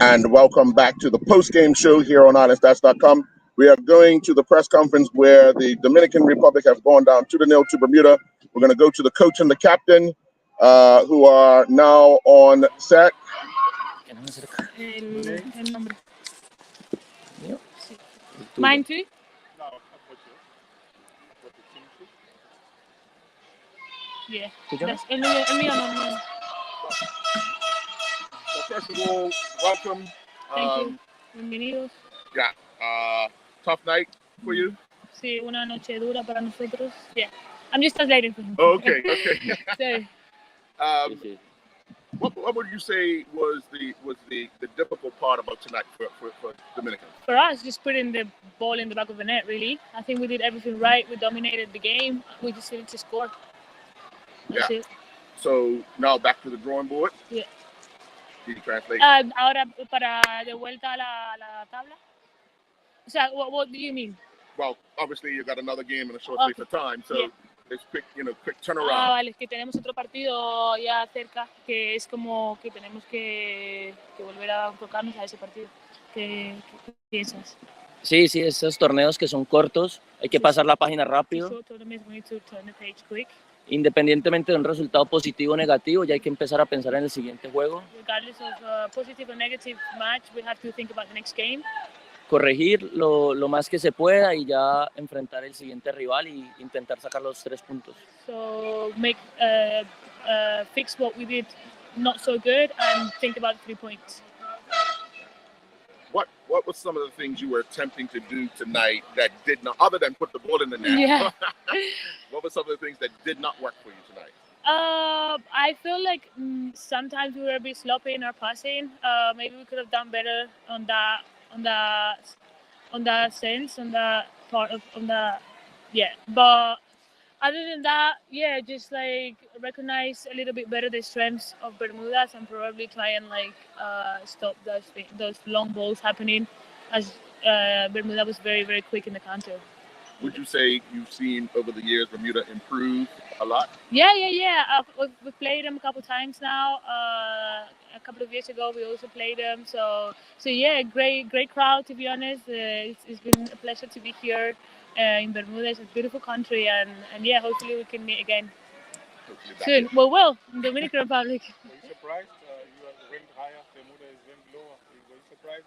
And welcome back to the post-game show here on IslandStats.com. We are going to the press conference where the Dominican Republic has gone down 2-0 to Bermuda. We're going to go to the coach and the captain, who are now on set. Mine too? Yeah. That's el mío no. So first of all, welcome. Thank you. Bienvenidos. Yeah, tough night for you? Sí, una noche dura para nosotros. Yeah. I'm just translating for him. Oh, okay. Sorry. What would you say was the difficult part about tonight for Dominican? For us, just putting the ball in the back of the net, really. I think we did everything right. We dominated the game. We just needed to score. That's it. So now back to the drawing board? Yeah. Can you translate? Ahora para de vuelta a la tabla. O sea, what do you mean? Well, obviously you got another game in a short space of time, so it's quick turnaround. Vale, es que tenemos otro partido ya cerca, que es como que tenemos que volver a enfocarnos a ese partido. ¿Qué piensas? Sí, esos torneos que son cortos, hay que pasar la página rápido. Independientemente de un resultado positivo o negativo, ya hay que empezar a pensar en el siguiente juego. Regardless of positive or negative match, we have to think about the next game. Corregir lo más que se pueda y ya enfrentar el siguiente rival y intentar sacar los 3 puntos. So fix what we did not so good and think about 3 points. What was some of the things you were attempting to do tonight that did not, other than put the ball in the net? Yeah. What were some of the things that did not work for you tonight? I feel like sometimes we were a bit sloppy in our passing. Maybe we could have done better on that sense, on that part of But other than that, just like recognize a little bit better the strengths of Bermudas and probably try and stop those long balls happening, as Bermuda was very, very quick in the counter. Would you say you've seen over the years Bermuda improve a lot? Yeah. We've played them a couple times now. A couple of years ago, we also played them. So yeah, great crowd, to be honest. It's been a pleasure to be here in Bermuda. It's a beautiful country, and yeah, hopefully we can meet again soon. Well, in Dominican Republic. Were you surprised? You are ranked higher, Bermuda is ranked lower. Were you surprised?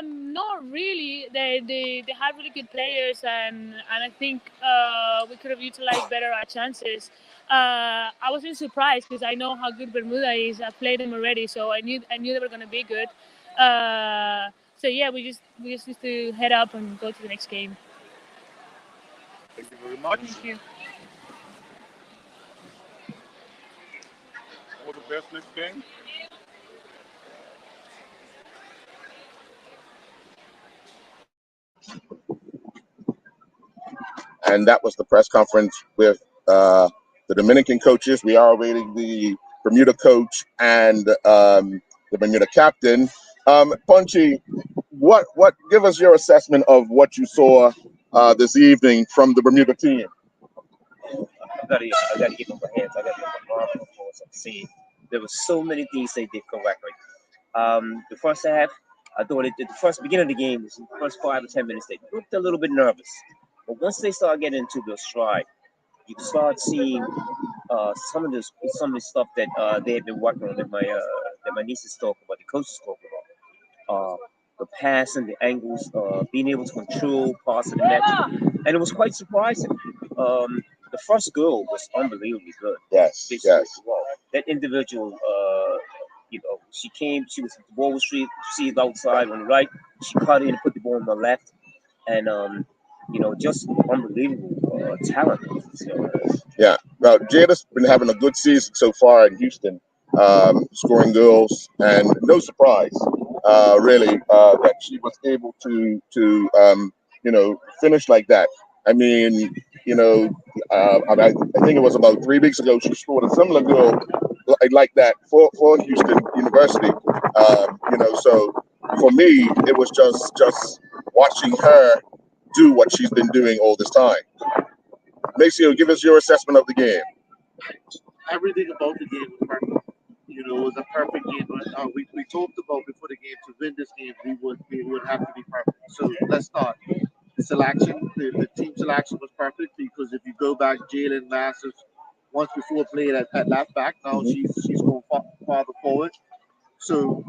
Not really. They have really good players, and I think we could have utilized better our chances. I wasn't surprised because I know how good Bermuda is. I played them already, so I knew they were going to be good. So yeah, we just need to head up and go to the next game. Thank you very much. Thank you. All the best next game. And that was the press conference with the Dominican coaches. We are awaiting the Bermuda coach and the Bermuda captain. Punchy, what give us your assessment of what you saw this evening from the Bermuda team? I gotta give them my hands. I gotta give them my arms for what I'm seeing. There were so many things they did correctly. The first half, I thought the beginning of the game, the first 5 or 10 minutes, they looked a little bit nervous. But once they start getting into the stride, you start seeing some of the stuff that they have been working on that my nieces talk about, the coaches talk about. The passing, the angles, being able to control parts of the net, and it was quite surprising. The first goal was unbelievably good. Yes. Well, that individual, she was the ball was received outside on the right. She cut in and put the ball on the left, and just unbelievable talent. So, yeah. Well, Jada's been having a good season so far in Houston, scoring goals, and no surprise. really, that she was able to finish like that. I mean, I think it was about 3 weeks ago she scored a similar goal like that for Houston University. So for me, it was just watching her do what she's been doing all this time. Maceo, give us your assessment of the game. Everything about the game was perfect. It was a perfect game. We talked about before the game, to win this game, we would have to be perfect. So let's start. The selection, the team selection was perfect, because if you go back, Jalen Masters once before played at left back. Now she's going farther forward. So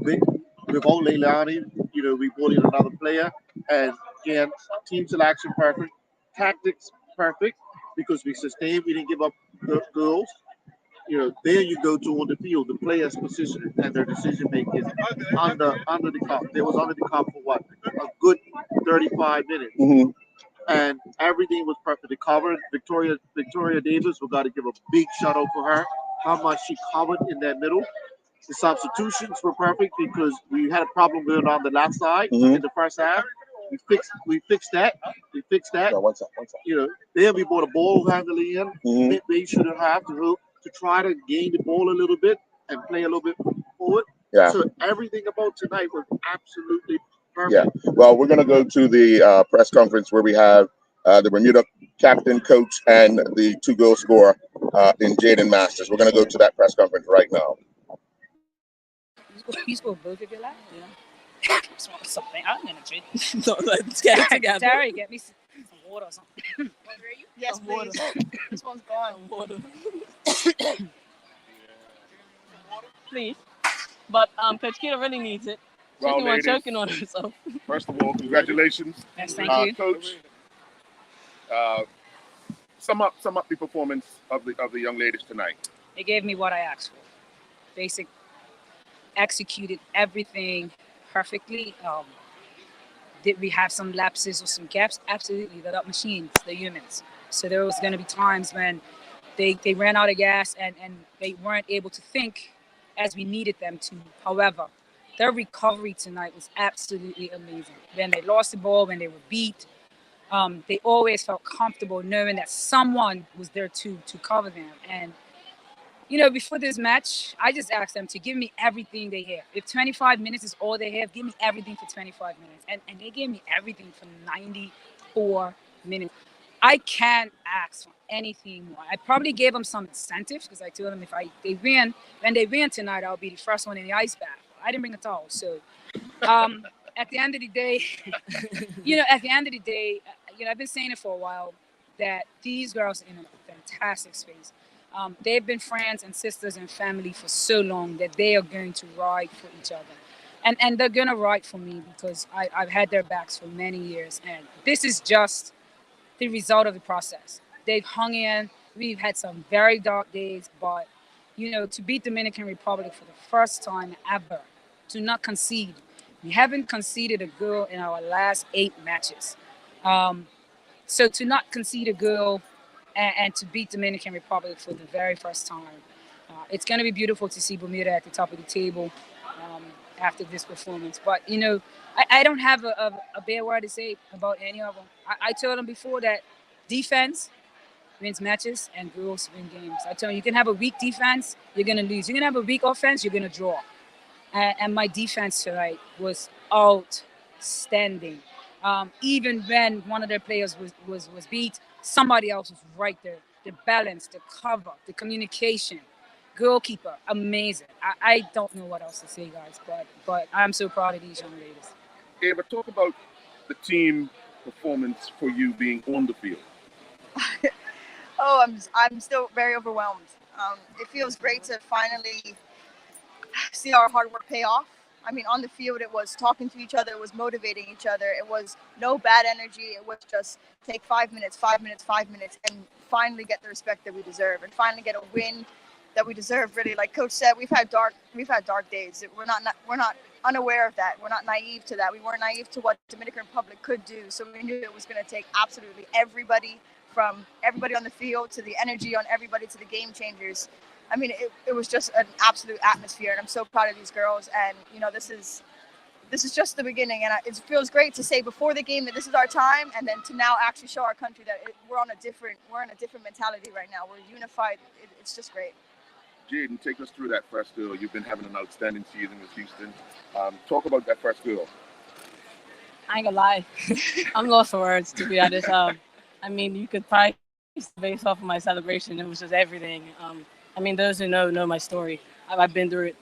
without Leilani, we brought in another player, and again, team selection perfect, tactics perfect, because we sustained, we didn't give up goals. Then you go to on the field, the players' position and their decision making is under the cup. They was under the cup for what, a good 35 minutes, and everything was perfectly covered. Victoria Davis, we got to give a big shout out for her. How much she covered in that middle. The substitutions were perfect, because we had a problem going on the left side in the first half. We fixed that. No, one sec. Then we brought a ball handling in. They shouldn't have to try to gain the ball a little bit and play a little bit forward. Yeah. So everything about tonight was absolutely perfect. Yeah. Well, we're going to go to the press conference where we have the Bermuda captain, coach, and the 2-goal scorer in Jaden Masters. We're going to go to that press conference right now. You scored both of your last? Yeah. Something. I'm gonna drink. No, let's get it together. Terry, get me some water or something. Yes, Water. please. This one's gone. Water. Please. But Coach Keita really needs it. She's Well, the one ladies, choking on herself. first of all, congratulations. Yes, thank you. Coach. Sum up the performance of the young ladies tonight. They gave me what I asked for. Basic, executed everything perfectly. Did we have some lapses or some gaps? Absolutely. They're not machines, they're humans. So there was going to be times when they ran out of gas and they weren't able to think as we needed them to. However, their recovery tonight was absolutely amazing. When they lost the ball, when they were beat, they always felt comfortable knowing that someone was there to cover them. And before this match, I just asked them to give me everything they have. If 25 minutes is all they have, give me everything for 25 minutes. And they gave me everything for 94 minutes. I can't ask for anything more. I probably gave them some incentives, because I told them when they win tonight, I'll be the first one in the ice bath. I didn't bring a towel. So at the end of the day, I've been saying it for a while, that these girls are in a fantastic space. They've been friends and sisters and family for so long that they are going to ride for each other. And they're going to ride for me, because I've had their backs for many years. And this is just the result of the process. They've hung in. We've had some very dark days, but, to beat Dominican Republic for the first time ever, to not concede. We haven't conceded a goal in our last 8 matches. So to not concede a goal and to beat Dominican Republic for the very first time, it's going to be beautiful to see Bermuda at the top of the table after this performance. But, I don't have a bad word to say about any of them. I told them before that defense wins matches and girls win games. I told them, you can have a weak defense, you're going to lose. You can have a weak offense, you're going to draw. And my defense tonight was outstanding. Even when one of their players was beat, somebody else was right there. The balance, the cover, the communication, goalkeeper, amazing. I don't know what else to say, guys, but I'm so proud of these young ladies. Ava, talk about the team performance for you being on the field. I'm still very overwhelmed. It feels great to finally see our hard work pay off. I mean, on the field, it was talking to each other, it was motivating each other, it was no bad energy, it was just take 5 minutes, and finally get the respect that we deserve, and finally get a win that we deserve. Really, like Coach said, we've had dark days. We're not unaware of that. We're not naive to that. We weren't naive to what Dominican Republic could do. So we knew it was going to take absolutely everybody, from everybody on the field to the energy on everybody to the game changers. I mean, it was just an absolute atmosphere, and I'm so proud of these girls. And this this is just the beginning, and it feels great to say before the game that this is our time, and then to now actually show our country that we're in a different mentality right now. We're unified. It's just great. Jaden, take us through that first goal. You've been having an outstanding season with Houston. Talk about that first goal. I ain't gonna lie, I'm lost for words, to be honest. I mean, you could probably base off of my celebration. It was just everything. I mean, those who know my story. I've been through it.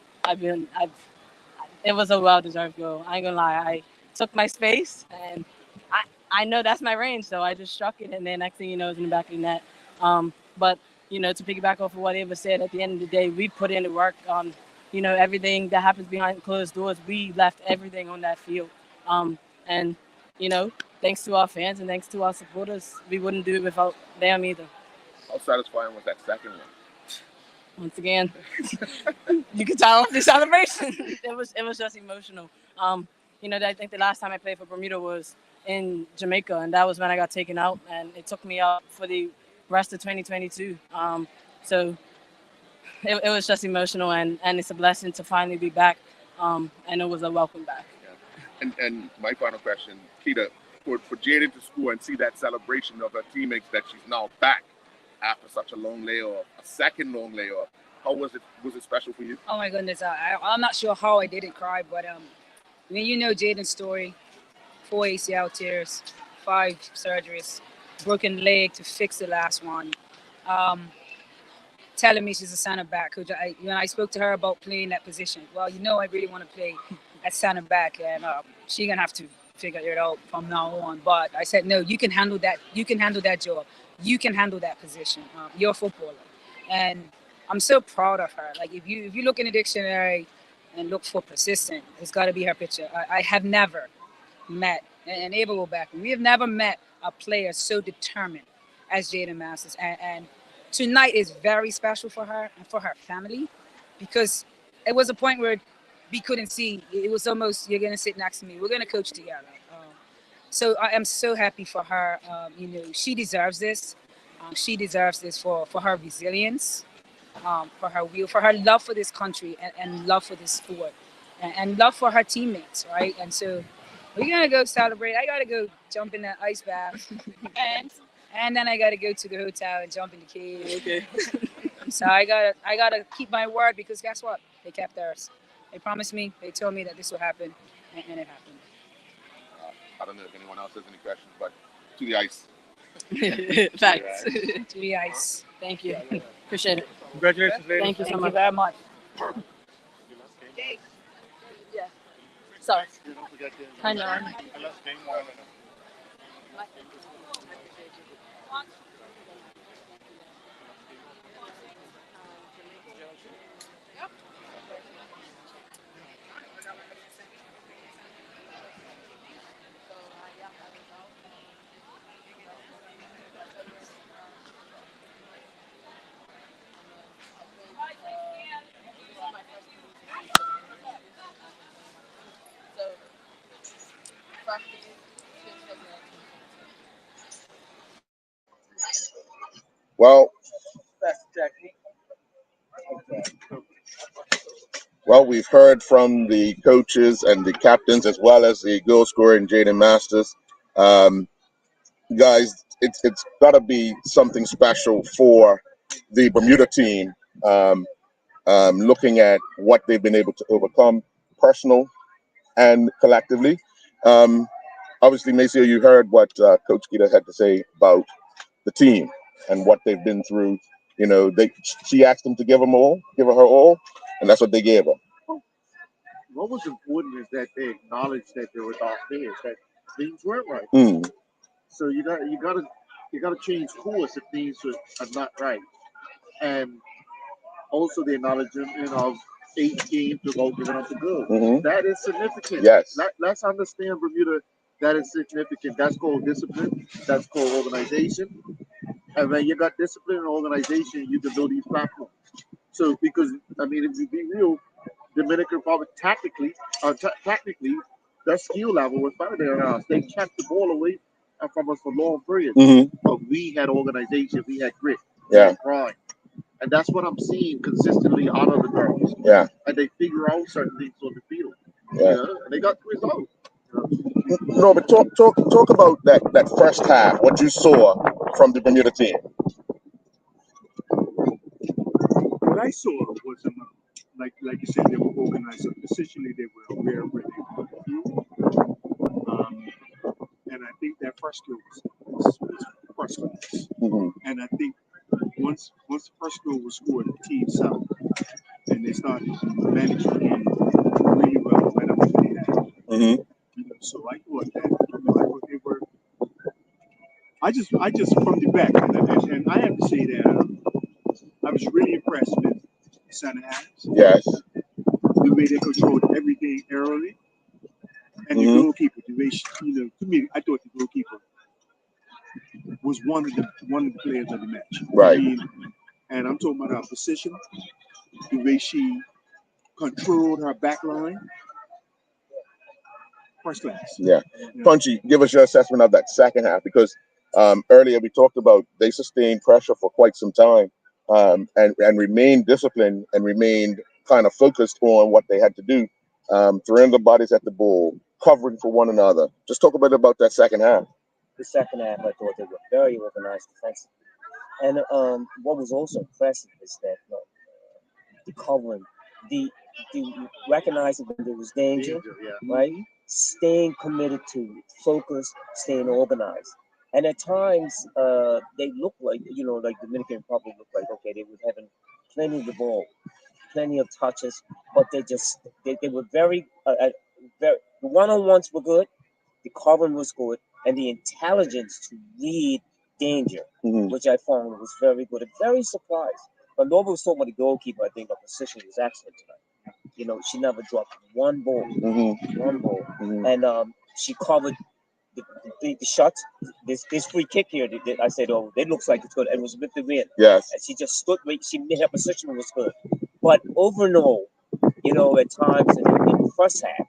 It was a well-deserved goal. I ain't gonna lie. I took my space, and I know that's my range, so I just struck it, and then next thing you know, it's in the back of the net. But to piggyback off of what Ava said, at the end of the day, we put in the work. Everything that happens behind closed doors, we left everything on that field. And thanks to our fans and thanks to our supporters, we wouldn't do it without them either. How satisfying was that second one? Once again, you could tell off the celebration. It was just emotional. I think the last time I played for Bermuda was in Jamaica, and that was when I got taken out, and it took me out for the rest of 2022. So it was just emotional, and it's a blessing to finally be back, and it was a welcome back. Yeah. And my final question, Keita, for Jaden to score and see that celebration of her teammates that she's now back after such a long layoff, a second long layoff, how was it? Was it special for you? Oh my goodness, I'm not sure how I didn't cry, but Jaden's story: 4 ACL tears, 5 surgeries, broken leg to fix the last one. Telling me she's a center back. When I spoke to her about playing that position, I really want to play at center back, and she's gonna have to figure it out from now on. But I said, no, you can handle that. You can handle that job. You can handle that position. You're a footballer, and I'm so proud of her. Like if you look in the dictionary and look for persistent, it's got to be her picture. I have never met, and Ava will back me. We have never met a player so determined as Jaden Masters, and tonight is very special for her and for her family, because it was a point where we couldn't see. It was almost, you're going to sit next to me. We're going to coach together. So I am so happy for her. She deserves this. She deserves this for her resilience, for her will, for her love for this country and love for this sport and love for her teammates, right? And so we're going to go celebrate. I got to go jump in that ice bath. And then I got to go to the hotel and jump in the cave. Okay. So I gotta keep my word, because guess what? They kept theirs. They promised me. They told me that this would happen, and it happened. I don't know if anyone else has any questions, but to the ice. Thanks. To the ice. Thank you. Appreciate it. Congratulations, ladies. Thank you so Thank much. you very much. Yeah. Sorry. Don't forget to I know. The last game, Well, we've heard from the coaches and the captains, as well as the goal scorer in Jaden Masters. Guys, it's got to be something special for the Bermuda team, looking at what they've been able to overcome, personal and collectively. Obviously, Maceo, you heard what Coach Keita had to say about the team and what they've been through. She asked them to give her all, and that's what they gave her. What was important is that they acknowledged that there were dark days, that things weren't right. So you gotta change course if things are not right. And also the acknowledgement of 8 games without giving up the good. That is significant. Yes. Let's understand Bermuda. That is significant. That's called discipline. That's called organization. And when you got discipline and organization, you can build these platforms. So because if you be real, Dominican Republic technically, their skill level was better than us. They kept the ball away from us for long periods. But we had organization, we had grit, we had pride. And that's what I'm seeing consistently out of the girls. Yeah. And they figure out certain things on the field. Yeah. You know, and they got the result. No, but talk about that first half. What you saw from the Bermuda team. What I saw was, like you said, they were organized. So positionally, they were aware of where they wanted to be. And I think that first goal was first class. Mm-hmm. And I think once the first goal was scored, the team settled and they started managing the game really well right up to the end. Mm-hmm. You know, so I thought that, I thought they were. I just from the back, and I have to say that I was really impressed with the center halves. Yes. The way they controlled everything early, and the goalkeeper, the way she, to me, I thought the goalkeeper was one of the players of the match. Right. I mean, and I'm talking about her position, the way she controlled her back line. First class. Yeah. Punchy, give us your assessment of that second half, because earlier we talked about they sustained pressure for quite some time, and remained disciplined and remained kind of focused on what they had to do, throwing the bodies at the ball, covering for one another. Just talk a bit about that second half. The second half, I thought they were very organized defensively. And what was also impressive is that the covering, the recognizing when there was danger, right? Staying committed to it, focused, staying organized. And at times, they look like, like Dominican Republic looked like, okay, they were having plenty of the ball, plenty of touches, but they were very, the one-on-ones were good, the covering was good, and the intelligence to read danger, which I found was very good and very surprised. But Nova was talking about the goalkeeper. I think her position was excellent tonight. She never dropped one ball, and she covered the shot. This free kick here. I said, oh, it looks like it's good. And it was with the win. Yes. And she just stood. She made her position was good. But overall, at times in the first half,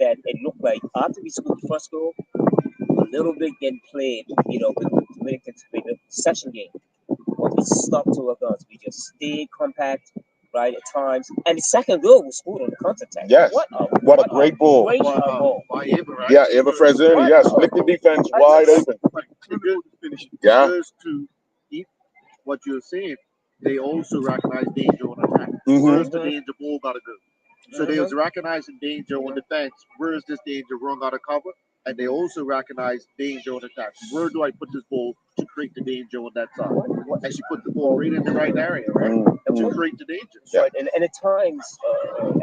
that it looked like after we scored the first goal, a little bit getting played, with the Dominicans played the session game. But we stuck to our guns. We just stayed compact, right, at times. And the second goal was scored on the counter-attack. Yes. What a great ball. Great ball. Yeah, Eva Frazzoni, yes. Split the defense wide open. Yeah. To eat what you're saying, they also recognize danger on attack. Where's the danger ball gotta go? So they was recognizing danger on defense. Where is this danger wrong out of cover? And they also recognize danger on attack. Where do I put this ball to create the danger on that side? And she put the ball right in the right area, right? And to create the danger. Yeah. Right. And at times,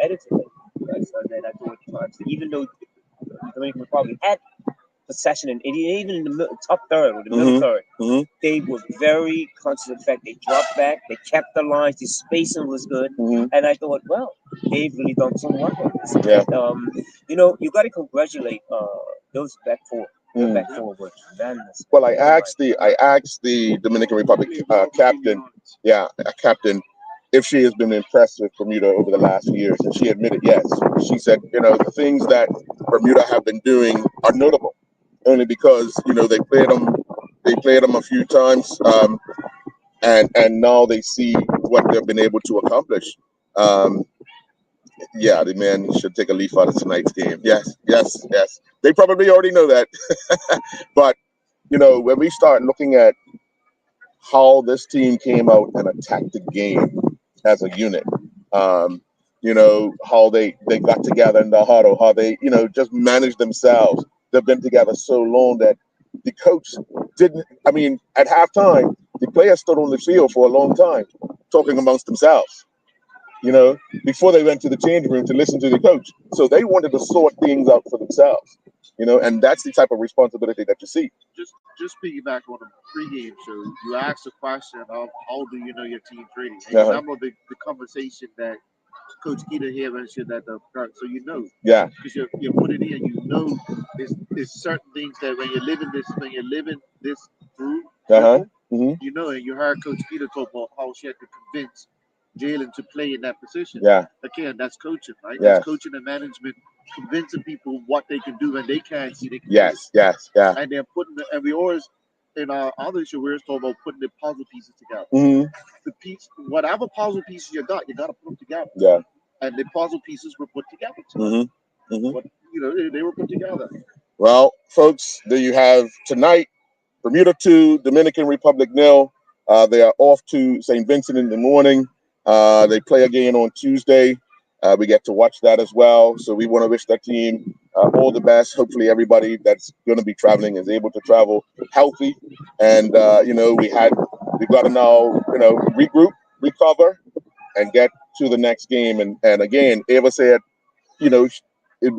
editing, that I thought at times, even though the Dominican Republic had possession, and even in the top third or the middle third, they were very conscious of the fact they dropped back, they kept the lines, the spacing was good, and I thought, well, they've really done some work on this. Yeah. And, you got to congratulate those back four. The back four were tremendous. Well, I asked the Dominican Republic captain, if she has been impressed with Bermuda over the last years, and she admitted yes. She said, the things that Bermuda have been doing are notable, only because they played them a few times, and now they see what they've been able to accomplish. Yeah, the man should take a leaf out of tonight's game. Yes. They probably already know that, but when we start looking at how this team came out and attacked the game as a unit, how they got together in the huddle, how they just managed themselves. They've been together so long that the coach didn't. I mean, at halftime, the players stood on the field for a long time, talking amongst themselves. Before they went to the change room to listen to the coach. So they wanted to sort things out for themselves. And that's the type of responsibility that you see. Just piggyback on the pregame show, you asked a question of how do you know your team's ready? And you remember the conversation that Coach Keita here mentioned that so Yeah. Because you put it in, there's certain things that when you're living this through, and you heard Coach Keita talk about how she had to convince Jalen to play in that position. Yeah. Again, that's coaching, right? Yes. That's coaching and management, convincing people what they can do and they can't see. They can Yes. And they're and we always, in our other show, we're talking about putting the puzzle pieces together. The piece, whatever puzzle pieces you got to put them together. Yeah. And the puzzle pieces were put together. But they were put together. Well, folks, there you have tonight. Bermuda 2, Dominican Republic 0. They are off to St. Vincent in the morning. They play again on Tuesday. We get to watch that as well. So we want to wish that team all the best. Hopefully everybody that's going to be traveling is able to travel healthy. And, we got to now, regroup, recover, and get to the next game. And again, Ava said,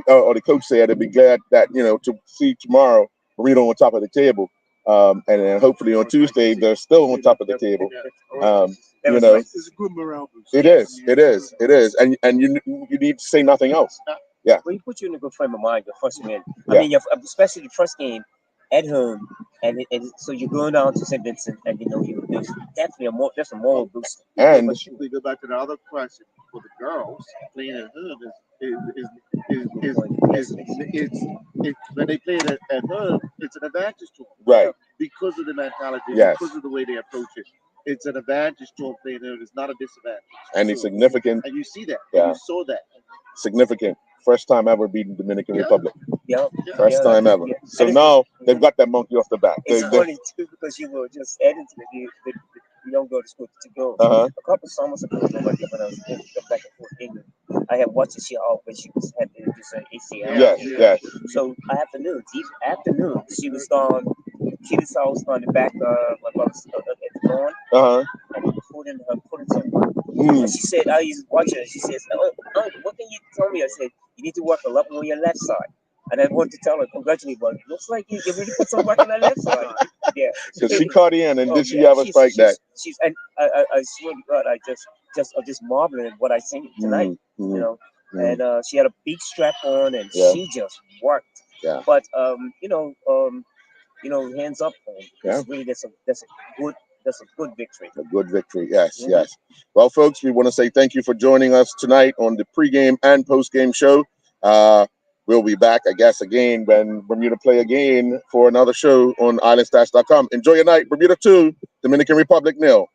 or the coach said, I'd be glad that, to see tomorrow, Burrito on top of the table. And then hopefully on Tuesday, they're still on top of the table. It's a good morale boost. It is. And you need to say nothing else. Yeah. Well, you put you in a good frame of mind, your first win. I mean, especially the first game at home, and so you're going down to St. Vincent, and there's definitely there's a moral boost. And but we go back to the other question for the girls playing at home is when they play it at home, it's an advantage to them. Right. Because of the mentality, Yes. because of the way they approach it. It's an advantage to them playing home. It's not a disadvantage. And it's significant. And you see that. Yeah. You saw that. Significant. First time ever beating Dominican Republic. Yeah. First time ever. Yeah. So now they've got that monkey off the back. It's funny too because you were just adding to the young girl to school to go. Uh-huh. A couple of summers ago, when I was back and forth England, I had watched she when she had to do some ACL. Yes. So afternoons, she was on Kitty's house on the back at the lawn. Uh-huh. And he was putting something. And she said, I used to watch her. She says, what can you tell me? I said, you need to work a lot more on your left side. And I wanted to tell her, congratulations, but it looks like you really put some work on her left side. Yeah. So she caught in, and did she ever strike that? And I swear to God, I'm just marveling at what I seen tonight. And she had a big strap on, and she just worked. Yeah. But hands up. It's really that's a good victory. A good victory, yes. Well, folks, we want to say thank you for joining us tonight on the pregame and postgame show. We'll be back, I guess, again when Bermuda play again for another show on islandstats.com. Enjoy your night. Bermuda 2, Dominican Republic 0.